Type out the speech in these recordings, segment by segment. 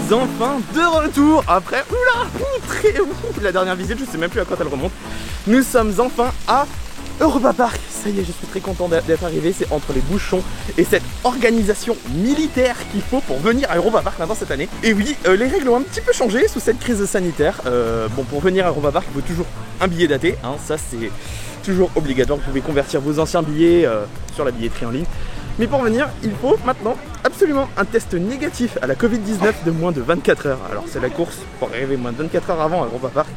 sommes enfin de retour après la dernière visite, je sais même plus à quoi elle remonte. Nous sommes enfin à Europa Park. Ça y est, je suis très content d'être arrivé. C'est entre les bouchons et cette organisation militaire qu'il faut pour venir à Europa Park maintenant cette année. Et oui, les règles ont un petit peu changé sous cette crise sanitaire. Bon, pour venir à Europa Park, il faut toujours un billet daté, hein, ça c'est toujours obligatoire. Vous pouvez convertir vos anciens billets sur la billetterie en ligne. Mais pour venir, il faut maintenant absolument un test négatif à la Covid-19 de moins de 24 heures. Alors c'est la course pour arriver moins de 24 heures avant à Europa Park.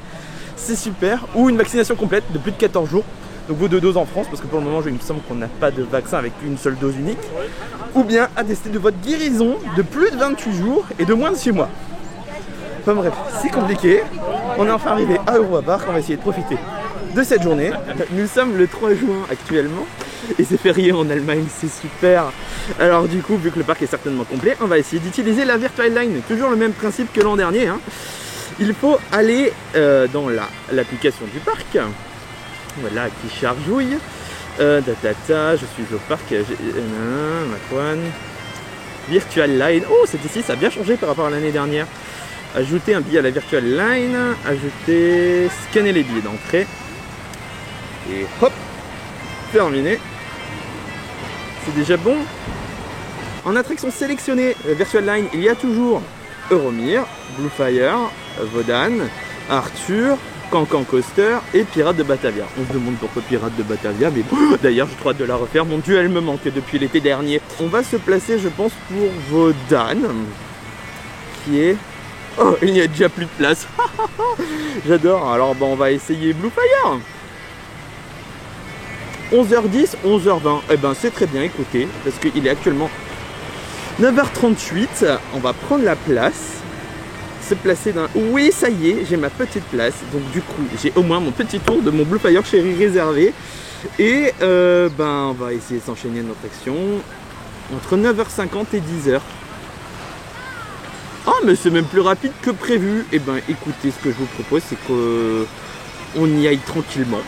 C'est super. Ou une vaccination complète de plus de 14 jours. Donc vos 2 doses en France, parce que pour le moment, il me semble qu'on n'a pas de vaccin avec une seule dose unique. Ou bien attester de votre guérison de plus de 28 jours et de moins de 6 mois. Enfin bref, c'est compliqué. On est enfin arrivé à Europa Park. On va essayer de profiter de cette journée. Nous sommes le 3 juin actuellement. Et c'est férié en Allemagne, c'est super. Alors du coup, vu que le parc est certainement complet, on va essayer d'utiliser la Virtual Line. Toujours le même principe que l'an dernier, hein. Il faut aller dans l'application du parc. Voilà, qui chargouille. Je suis au parc. Virtual Line. Oh, c'est ici, ça a bien changé par rapport à l'année dernière. Ajouter un billet à la Virtual Line. Ajouter, scanner les billets d'entrée. Et hop, terminé. C'est déjà bon. En attraction sélectionnée Virtual Line, il y a toujours Euromir, Bluefire, Vodan, Arthur, Cancan Coaster et Pirates de Batavia. On se demande pourquoi Pirates de Batavia, mais d'ailleurs j'ai trop hâte de la refaire. Mon Dieu, elle me manque depuis l'été dernier. On va se placer, je pense, pour Vodan, qui est... Oh, il n'y a déjà plus de place. J'adore. Alors on va essayer Bluefire. 11h10, 11h20, eh ben c'est très bien, écoutez, parce qu'il est actuellement 9h38, on va prendre la place, se placer dans... Oui, ça y est, j'ai ma petite place, donc du coup, j'ai au moins mon petit tour de mon Bluefire Chéri réservé, et on va essayer de s'enchaîner à notre action entre 9h50 et 10h. Ah, mais c'est même plus rapide que prévu. Eh ben écoutez, ce que je vous propose, c'est qu'on y aille tranquillement.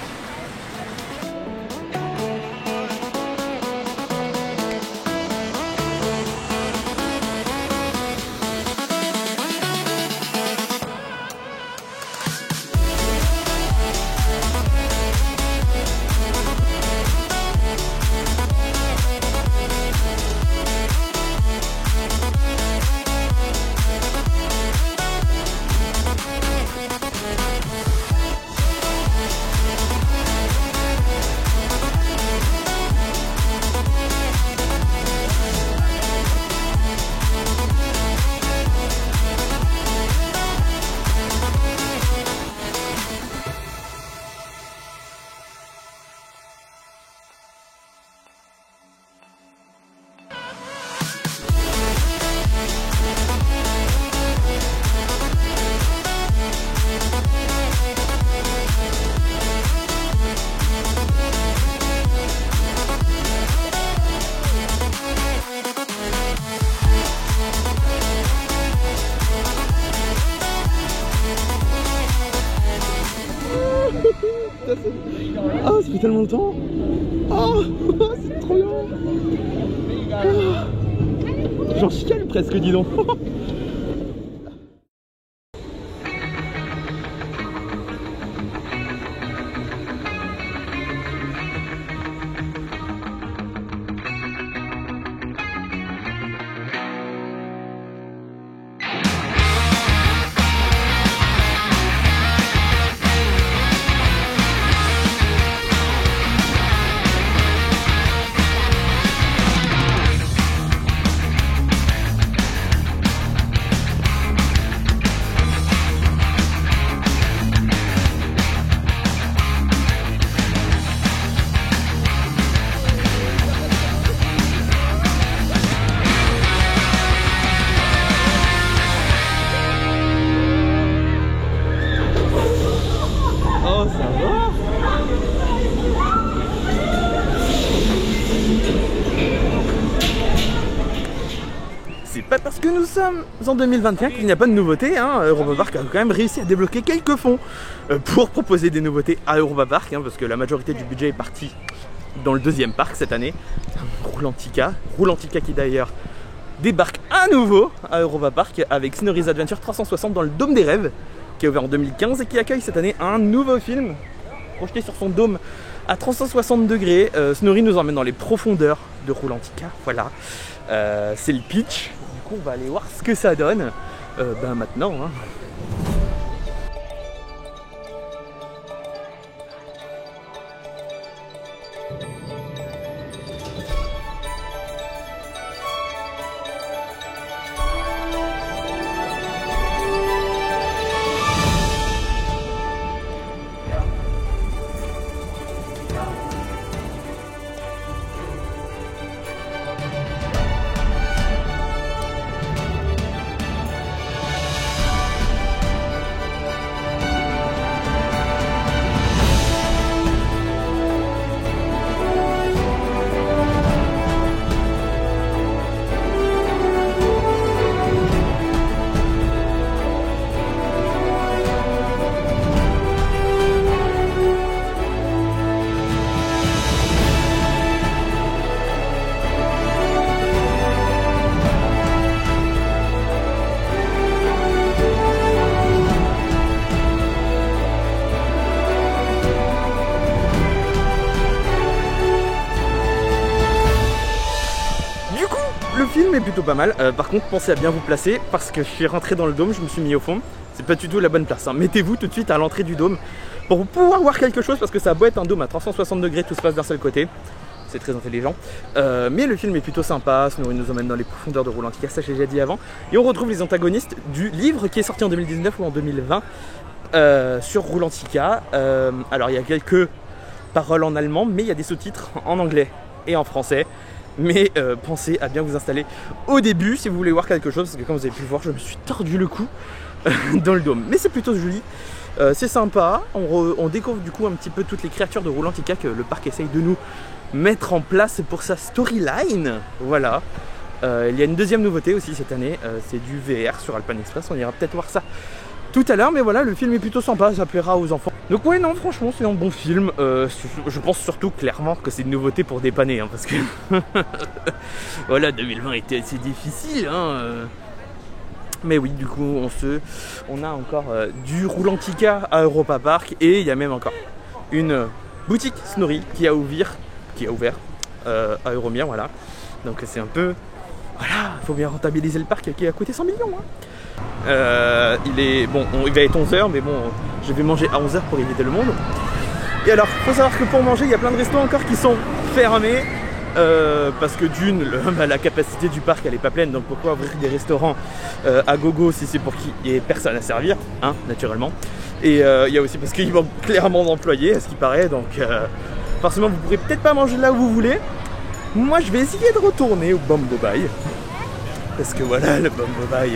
Oh, ça fait tellement de temps. Oh, c'est trop bien. Oh. J'en chiale presque, dis donc. Pas parce que nous sommes en 2021 qu'il n'y a pas de nouveautés, hein. Europa Park a quand même réussi à débloquer quelques fonds pour proposer des nouveautés à Europa Park, hein, parce que la majorité du budget est partie dans le deuxième parc cette année, Roulantica qui d'ailleurs débarque à nouveau à Europa Park avec Snorri's Adventure 360 dans le Dôme des Rêves, qui est ouvert en 2015 et qui accueille cette année un nouveau film projeté sur son dôme à 360 degrés. Snorri nous emmène dans les profondeurs de Roulantica, voilà. C'est le pitch, du coup on va aller voir ce que ça donne maintenant. Hein. Le film est plutôt pas mal, par contre pensez à bien vous placer parce que je suis rentré dans le dôme, je me suis mis au fond, c'est pas du tout la bonne place, hein. Mettez-vous tout de suite à l'entrée du dôme pour pouvoir voir quelque chose parce que ça a beau être un dôme à 360 degrés, tout se passe d'un seul côté, c'est très intelligent, mais le film est plutôt sympa, Snorri nous emmène dans les profondeurs de Roulantica, ça j'ai déjà dit avant, et on retrouve les antagonistes du livre qui est sorti en 2019 ou en 2020 sur Roulantica. Alors il y a quelques paroles en allemand, mais il y a des sous-titres en anglais et en français. Mais pensez à bien vous installer au début si vous voulez voir quelque chose, parce que comme vous avez pu le voir, je me suis tordu le cou dans le dôme. Mais c'est plutôt joli, c'est sympa, on découvre du coup un petit peu toutes les créatures de Roulantica que le parc essaye de nous mettre en place pour sa storyline. Voilà, il y a une deuxième nouveauté aussi cette année, c'est du VR sur Alpine Express, on ira peut-être voir ça tout à l'heure, mais voilà, le film est plutôt sympa, ça plaira aux enfants. Donc ouais, non, franchement, c'est un bon film. Je pense surtout clairement que c'est une nouveauté pour dépanner, hein, parce que voilà, 2020 était assez difficile. Hein. Mais oui, du coup, on a encore du Roulantica à Europa Park et il y a même encore une boutique Snorri qui a ouvert à Euromir, voilà. Donc c'est un peu, voilà, faut bien rentabiliser le parc qui a coûté 100 millions. Hein. Il va être 11h, mais bon, je vais manger à 11h pour éviter le monde. Et alors, faut savoir que pour manger, il y a plein de restos encore qui sont fermés parce que d'une, la capacité du parc elle est pas pleine, donc pourquoi ouvrir des restaurants à gogo si c'est pour qu'il y ait personne à servir, hein, naturellement. Et il y a aussi parce qu'il manque clairement d'employés, à ce qui paraît, donc forcément vous pourrez peut-être pas manger là où vous voulez. Moi, je vais essayer de retourner au Bambo Bay parce que voilà, le Bambo Bay.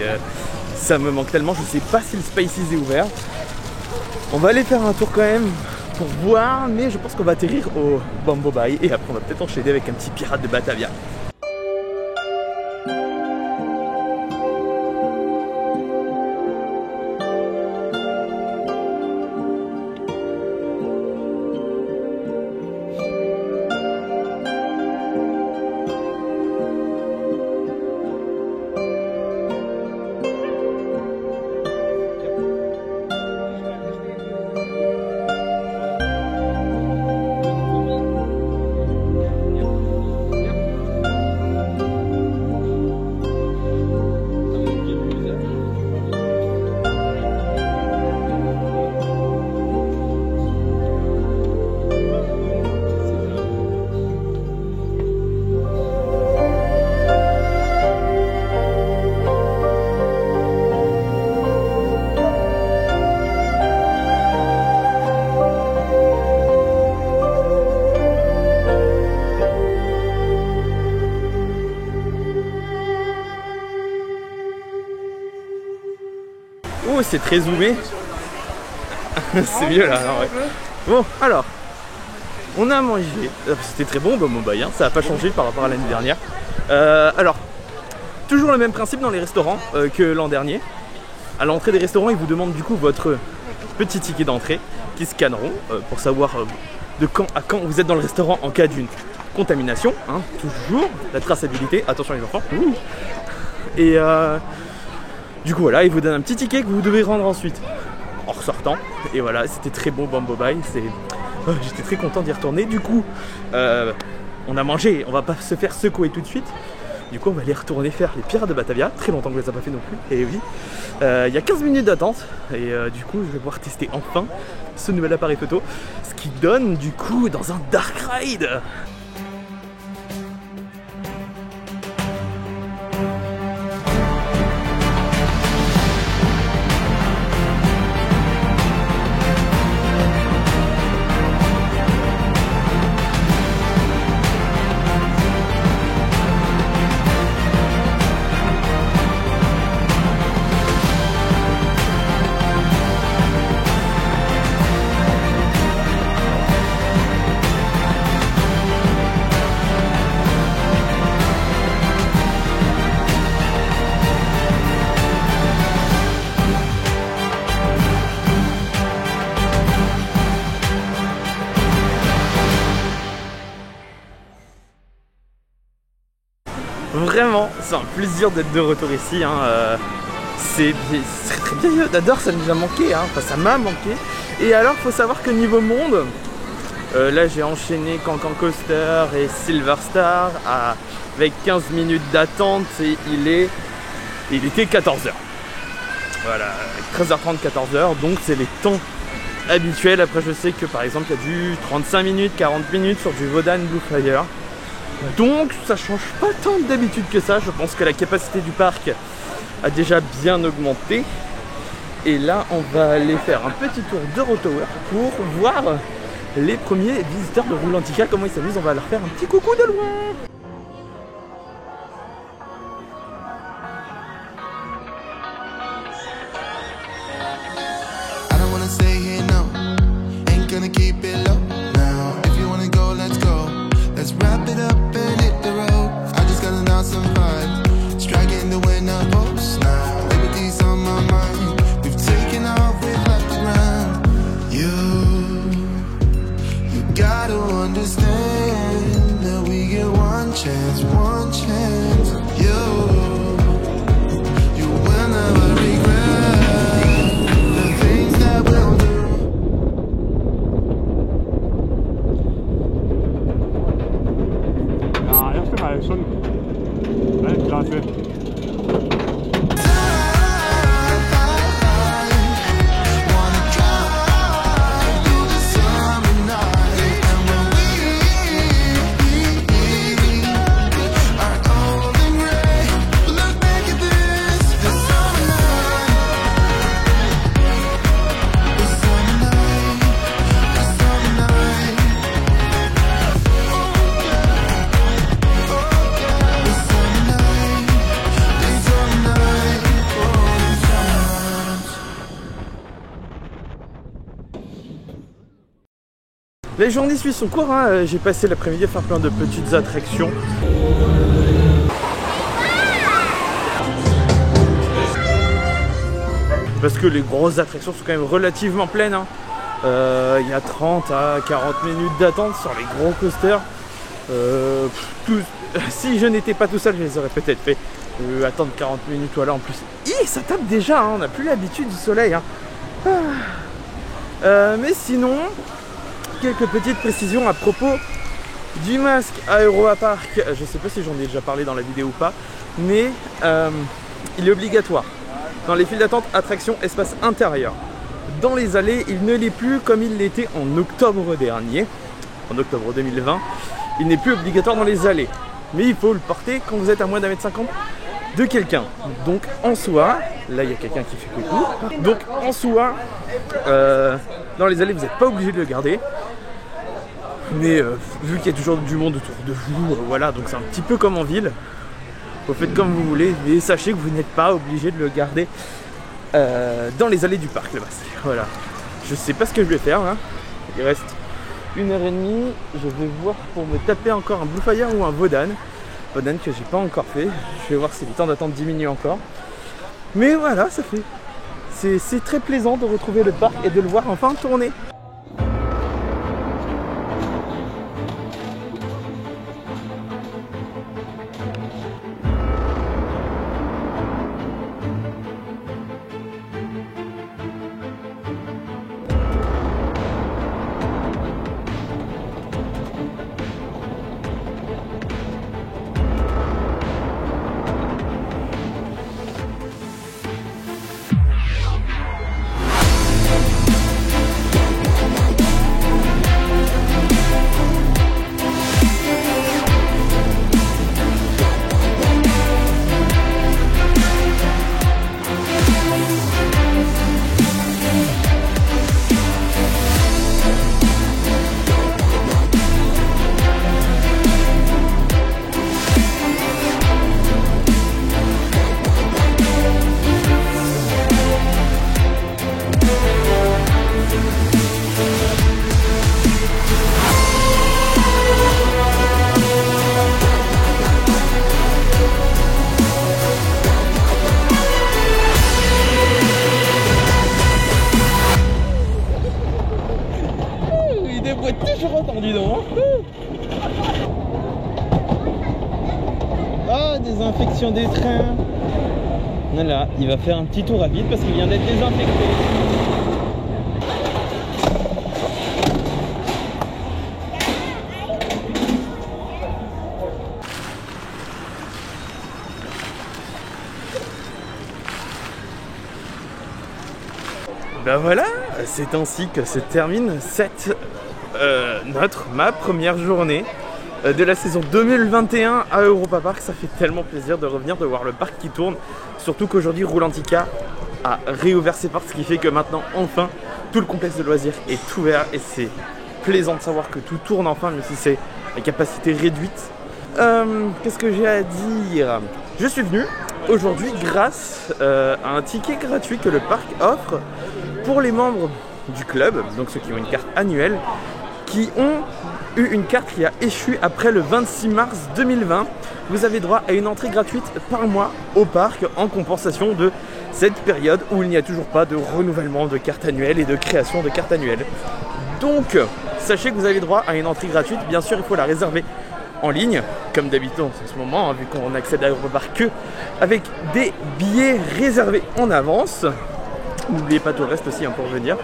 Ça me manque tellement, je sais pas si le Spaces est ouvert. On va aller faire un tour quand même pour voir, mais je pense qu'on va atterrir au Bambo Bay et après on va peut-être enchaîner avec un petit pirate de Batavia. Oh, c'est très zoomé. C'est mieux là. Ouais. Bon, alors, on a mangé. C'était très bon, Bambo Bay, hein. Ça n'a pas changé par rapport à l'année dernière. Alors, toujours le même principe dans les restaurants que l'an dernier. À l'entrée des restaurants, ils vous demandent du coup votre petit ticket d'entrée qui scanneront pour savoir de quand à quand vous êtes dans le restaurant en cas d'une contamination, hein, toujours, la traçabilité, attention les enfants. Et du coup voilà, il vous donne un petit ticket que vous devez rendre ensuite en ressortant. Et voilà, c'était très bon Bambo Bay, j'étais très content d'y retourner. Du coup, on a mangé, on va pas se faire secouer tout de suite. Du coup on va aller retourner faire les Pirates de Batavia, très longtemps que je les ai pas fait non plus, et oui, il y a 15 minutes d'attente, et du coup je vais pouvoir tester enfin ce nouvel appareil photo, ce qui donne du coup dans un dark ride. Vraiment, c'est un plaisir d'être de retour ici, hein. C'est très bien, j'adore, ça nous a manqué, hein. Enfin, ça m'a manqué. Et alors, faut savoir que niveau monde, là j'ai enchaîné Cancan Coaster et Silver Star avec 15 minutes d'attente et il était 14h. Voilà, 13h30, 14h, donc c'est les temps habituels. Après je sais que par exemple il y a du 35 minutes, 40 minutes sur du Wodan Blue Flyer. Donc ça change pas tant d'habitude que ça. Je pense que la capacité du parc a déjà bien augmenté. Et là on va aller faire un petit tour d'Eurotower pour voir les premiers visiteurs de Roulantica, comment ils s'amusent. On va leur faire un petit coucou de loin. One chance, you will never regret the things that we'll do. Ja, erste Mal schon Weltklasse. Les journées suivent son cours, hein. J'ai passé l'après-midi à faire plein de petites attractions. Parce que les grosses attractions sont quand même relativement pleines, hein. Il y a 30 à 40 minutes d'attente sur les gros coasters. Si je n'étais pas tout seul, je les aurais peut-être fait. Attendre 40 minutes, voilà, en plus. Ça tape déjà, hein. On n'a plus l'habitude du soleil, hein. Mais sinon, quelques petites précisions à propos du masque à Europa-Park. Je sais pas si j'en ai déjà parlé dans la vidéo ou pas, mais il est obligatoire dans les files d'attente, attraction, espace intérieur. Dans les allées, il ne l'est plus comme il l'était en octobre dernier, en octobre 2020. Il n'est plus obligatoire dans les allées, mais il faut le porter quand vous êtes à moins d'1,50 m de quelqu'un. Donc en soi, là il y a quelqu'un qui fait coucou. Donc en soi, dans les allées, vous n'êtes pas obligé de le garder. Mais vu qu'il y a toujours du monde autour de vous, voilà, donc c'est un petit peu comme en ville. Vous faites comme vous voulez, mais sachez que vous n'êtes pas obligé de le garder dans les allées du parc, le masque. Voilà. Je sais pas ce que je vais faire, hein. Il reste 1h30. Je vais voir pour me taper encore un Blue Flyer ou un Wodan. Wodan que j'ai pas encore fait. Je vais voir si le temps d'attente diminue encore. Mais voilà, ça fait. C'est très plaisant de retrouver le parc et de le voir enfin tourner. station des trains. Voilà, il va faire un petit tour rapide parce qu'il vient d'être désinfecté. Ben voilà, c'est ainsi que se termine ma première journée de la saison 2021 à Europa Park. Ça fait tellement plaisir de revenir, de voir le parc qui tourne. Surtout qu'aujourd'hui, Roulantica a réouvert ses portes, ce qui fait que maintenant, enfin, tout le complexe de loisirs est ouvert. Et c'est plaisant de savoir que tout tourne enfin, même si c'est à capacité réduite. Qu'est-ce que j'ai à dire? Je suis venu aujourd'hui grâce à un ticket gratuit que le parc offre pour les membres du club, donc ceux qui ont une carte annuelle, qui ont eu une carte qui a échu après le 26 mars 2020. Vous avez droit à une entrée gratuite par mois au parc en compensation de cette période où il n'y a toujours pas de renouvellement de carte annuelle et de création de carte annuelle. Donc, sachez que vous avez droit à une entrée gratuite. Bien sûr, il faut la réserver en ligne, comme d'habitude en ce moment, hein, vu qu'on accède à Europa Park que avec des billets réservés en avance. N'oubliez pas tout le reste aussi hein, pour venir.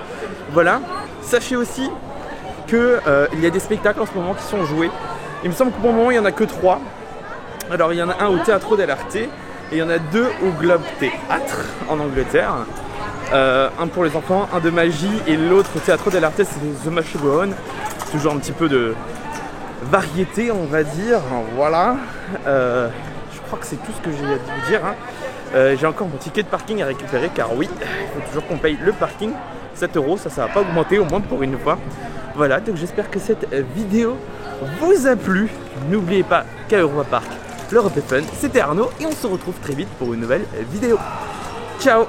Voilà. Sachez aussi qu'il y a des spectacles en ce moment qui sont joués. Il me semble que pour le moment il n'y en a que 3. Alors il y en a un au Teatro dell'Arte et il y en a 2 au Globe Théâtre en Angleterre. Un pour les enfants, un de magie et l'autre au Teatro dell'Arte c'est The Match Go On. Toujours un petit peu de variété on va dire. Voilà. Je crois que c'est tout ce que j'ai à vous dire. Hein. J'ai encore mon ticket de parking à récupérer car oui, il faut toujours qu'on paye le parking. 7 €, ça va pas augmenter au moins pour une fois. Voilà, donc j'espère que cette vidéo vous a plu. N'oubliez pas qu'à Europa Park, l'Europe est fun. C'était Arnaud et on se retrouve très vite pour une nouvelle vidéo. Ciao!